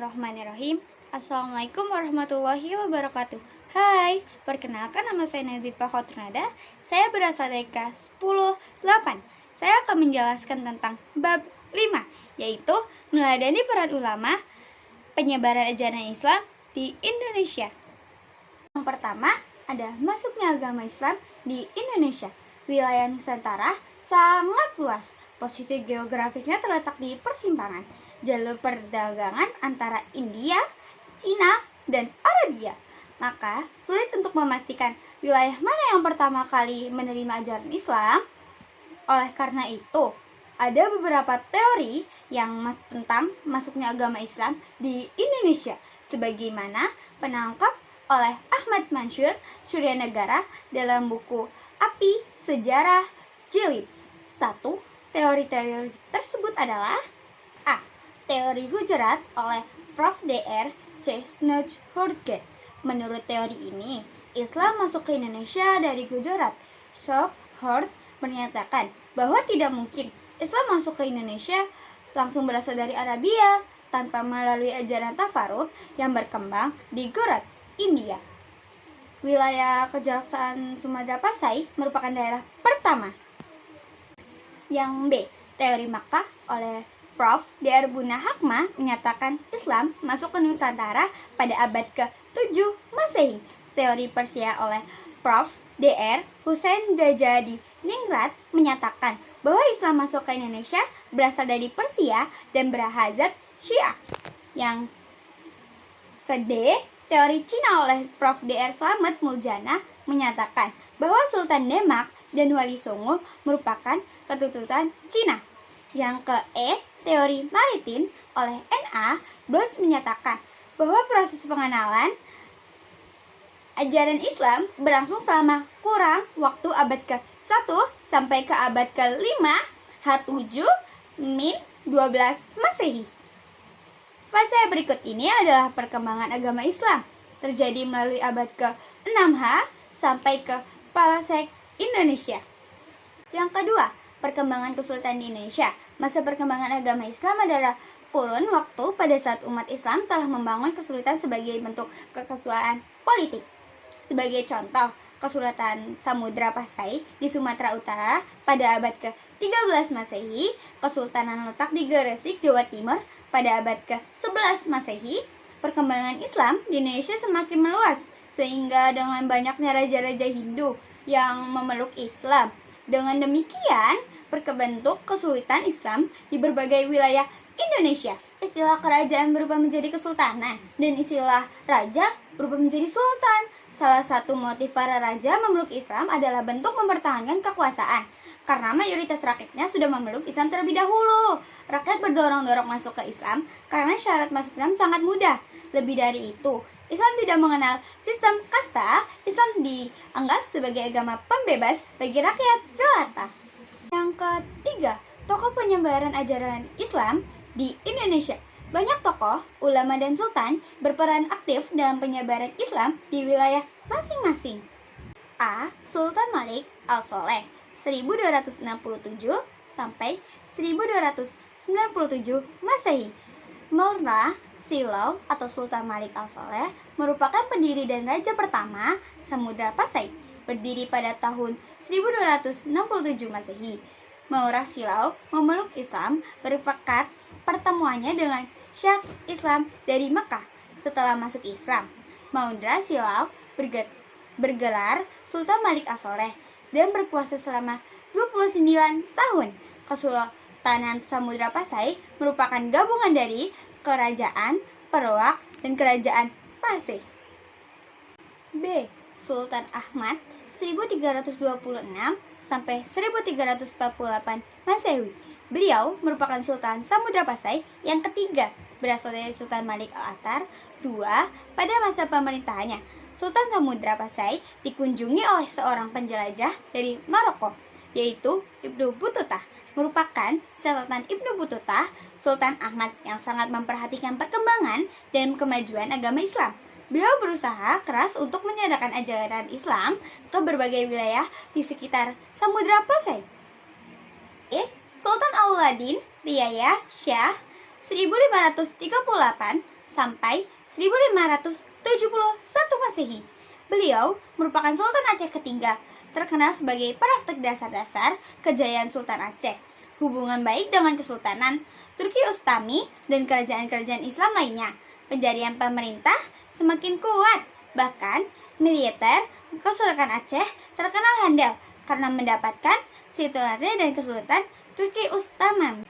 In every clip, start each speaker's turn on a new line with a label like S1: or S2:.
S1: Bismillahirrahmanirrahim. Assalamualaikum warahmatullahi wabarakatuh. Hai, perkenalkan nama saya Nazifah Khotronada. Saya berasal dari kelas 10-8. Saya akan menjelaskan tentang bab 5, yaitu meneladani peran ulama penyebaran ajaran Islam di Indonesia. Yang pertama ada masuknya agama Islam di Indonesia. Wilayah Nusantara sangat luas. Posisi geografisnya terletak di persimpangan jalur perdagangan antara India, Cina, dan Arabia. Maka sulit untuk memastikan wilayah mana yang pertama kali menerima ajaran Islam. Oleh karena itu, ada beberapa teori yang tentang masuknya agama Islam di Indonesia, sebagaimana penangkap oleh Ahmad Mansur Suryanegara dalam buku Api Sejarah Jilid 1. Teori-teori tersebut adalah A. Teori Gujarat oleh Prof. Dr. C. Snodgrass. Menurut teori ini, Islam masuk ke Indonesia dari Gujarat. Snodgrass menyatakan bahwa tidak mungkin Islam masuk ke Indonesia langsung berasal dari Arabia tanpa melalui ajaran Tafarruq yang berkembang di Gujarat, India. Wilayah Kejaksaan Sumatera Pasai merupakan daerah pertama. Yang B. Teori Makkah oleh Prof. Dr. Buna Hakma menyatakan Islam masuk ke Nusantara pada abad ke-7 Masehi. Teori Persia oleh Prof. Dr. Hussein Dajjadi Ningrat menyatakan bahwa Islam masuk ke Indonesia berasal dari Persia dan berhazab Syiah. Yang ke-D, teori Cina oleh Prof. Dr. Slamet Muljana menyatakan bahwa Sultan Demak dan Wali Songo merupakan keturunan Cina. Yang ke-E, teori maritim oleh N.A. Bloch menyatakan bahwa proses pengenalan ajaran Islam berlangsung selama kurang waktu abad ke-1 sampai ke abad ke-5 H7-12 Masehi. Fase berikut ini adalah perkembangan agama Islam terjadi melalui abad ke-6H sampai ke Palasek Indonesia. Yang kedua, perkembangan kesultanan di Indonesia. Masa perkembangan agama Islam adalah kurun waktu pada saat umat Islam telah membangun kesultanan sebagai bentuk kekuasaan politik. Sebagai contoh, Kesultanan Samudra Pasai di Sumatera Utara pada abad ke-13 Masehi, Kesultanan letak di Gresik, Jawa Timur pada abad ke-11 Masehi. Perkembangan Islam di Indonesia semakin meluas, sehingga dengan banyaknya raja-raja Hindu yang memeluk Islam. Dengan demikian, berbentuk kesultanan Islam di berbagai wilayah Indonesia. Istilah kerajaan berubah menjadi kesultanan, dan istilah raja berubah menjadi sultan. Salah satu motif para raja memeluk Islam adalah bentuk mempertahankan kekuasaan, karena mayoritas rakyatnya sudah memeluk Islam terlebih dahulu. Rakyat berdorong-dorong masuk ke Islam karena syarat masuk Islam sangat mudah. Lebih dari itu, Islam tidak mengenal sistem kasta. Islam dianggap sebagai agama pembebas bagi rakyat jelata. Yang ketiga, tokoh penyebaran ajaran Islam di Indonesia. Banyak tokoh, ulama, dan sultan berperan aktif dalam penyebaran Islam di wilayah masing-masing. A. Sultan Malik Al-Soleh 1267 sampai 1297 Masehi. Maula Silau atau Sultan Malik Al-Soleh merupakan pendiri dan raja pertama Samudra Pasai, berdiri pada tahun 1267 Masehi. Maura Silau memeluk Islam berkat pertemuannya dengan Syekh Islam dari Mekah. Setelah masuk Islam, Maura Silau bergelar Sultan Malik Al-Soleh dan berkuasa selama 29 tahun. Kesultanan Samudra Pasai merupakan gabungan dari Kerajaan Perak dan Kerajaan Pasai. B. Sultan Ahmad 1326 sampai 1348 Masehi. Beliau merupakan Sultan Samudra Pasai yang ketiga, berasal dari Sultan Malik Al-Attar II pada masa pemerintahannya. Sultan Samudra Pasai dikunjungi oleh seorang penjelajah dari Maroko, yaitu Ibnu Battuta. Merupakan catatan Ibnu Battuta, Sultan Ahmad yang sangat memperhatikan perkembangan dan kemajuan agama Islam. Beliau berusaha keras untuk menyebarkan ajaran Islam ke berbagai wilayah di sekitar Samudra Pasai. Sultan Alauddin Riayah Shah 1538 sampai 1571 Masehi. Beliau merupakan Sultan Aceh ketiga, terkenal sebagai praktek dasar-dasar kejayaan Sultan Aceh, hubungan baik dengan Kesultanan Turki Ustami dan kerajaan-kerajaan Islam lainnya. Pendirian pemerintah semakin kuat, bahkan militer Kesultanan Aceh terkenal handal karena mendapatkan titularnya dan Kesultanan Turki Ustami.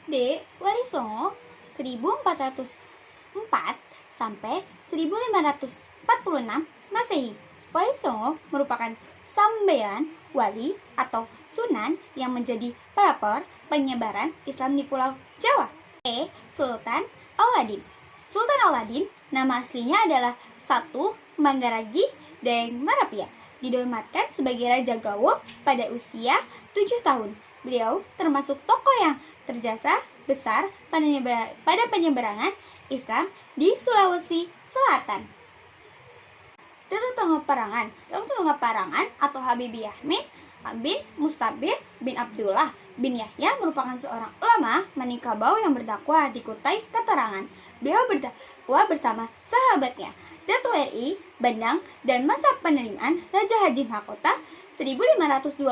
S1: Wali Songo 1404 sampai 1546 Masehi. Wali Songo merupakan sambayan wali atau sunan yang menjadi pelopor penyebaran Islam di Pulau Jawa. Sultan Auladin. Sultan Auladin nama aslinya adalah Satu Manggaragi Deng Marapia. Dinobatkan sebagai Raja Gawo pada usia 7 tahun. Beliau termasuk tokoh yang terjasa besar pada penyebaran Islam di Sulawesi Selatan. Dato Tonggo Parangan. Dato Tonggo Parangan atau Habibie Yahya bin Mustabir bin Abdullah bin Yahya merupakan seorang ulama Minangkabau yang berdakwah di Kutai Katarangan. Beliau berdakwah bersama sahabatnya Dato RI Bandang dan masa penerimaan Raja Haji Mahkota 1525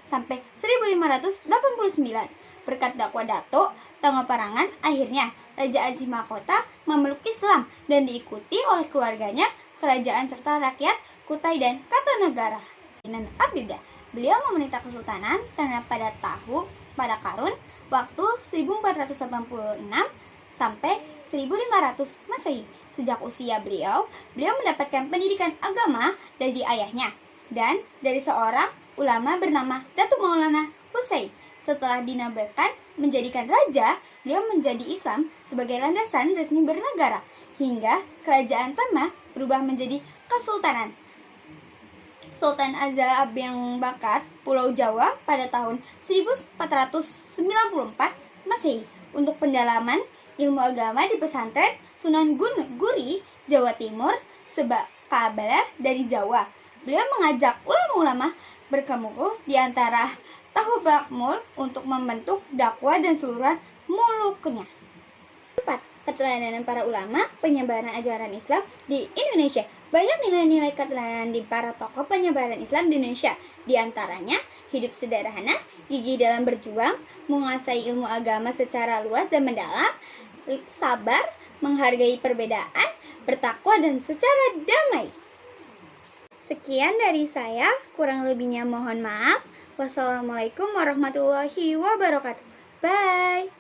S1: sampai 1589. Berkat dakwah Dato Tonggo Parangan, akhirnya Raja Haji Mahkota memeluk Islam dan diikuti oleh keluarganya, kerajaan serta rakyat Kutai dan Kartanegara. Dan Abdidah. Beliau memerintah Kesultanan pada Karun waktu 1486 sampai 1500 Masehi. Sejak usia beliau mendapatkan pendidikan agama dari ayahnya dan dari seorang ulama bernama Datuk Maulana Hussein. Setelah dinobatkan menjadikan raja, beliau menjadi Islam sebagai landasan resmi bernegara hingga kerajaan Tama berubah menjadi kesultanan. Sultan Azza Abeng Bakat Pulau Jawa pada tahun 1494 Masehi untuk pendalaman ilmu agama di pesantren Sunan Guri, Jawa Timur, Kabala dari Jawa. Beliau mengajak ulama-ulama berkemungkinan di antara Tahu Bakmul untuk membentuk dakwah dan seluruh muluknya. 4. Keteladanan para ulama penyebaran ajaran Islam di Indonesia. Banyak nilai-nilai keteladanan di para tokoh penyebaran Islam di Indonesia. Di antaranya, hidup sederhana, gigih dalam berjuang, menguasai ilmu agama secara luas dan mendalam, sabar, menghargai perbedaan, bertakwa dan secara damai. Sekian dari saya, kurang lebihnya mohon maaf. Wassalamualaikum warahmatullahi wabarakatuh. Bye.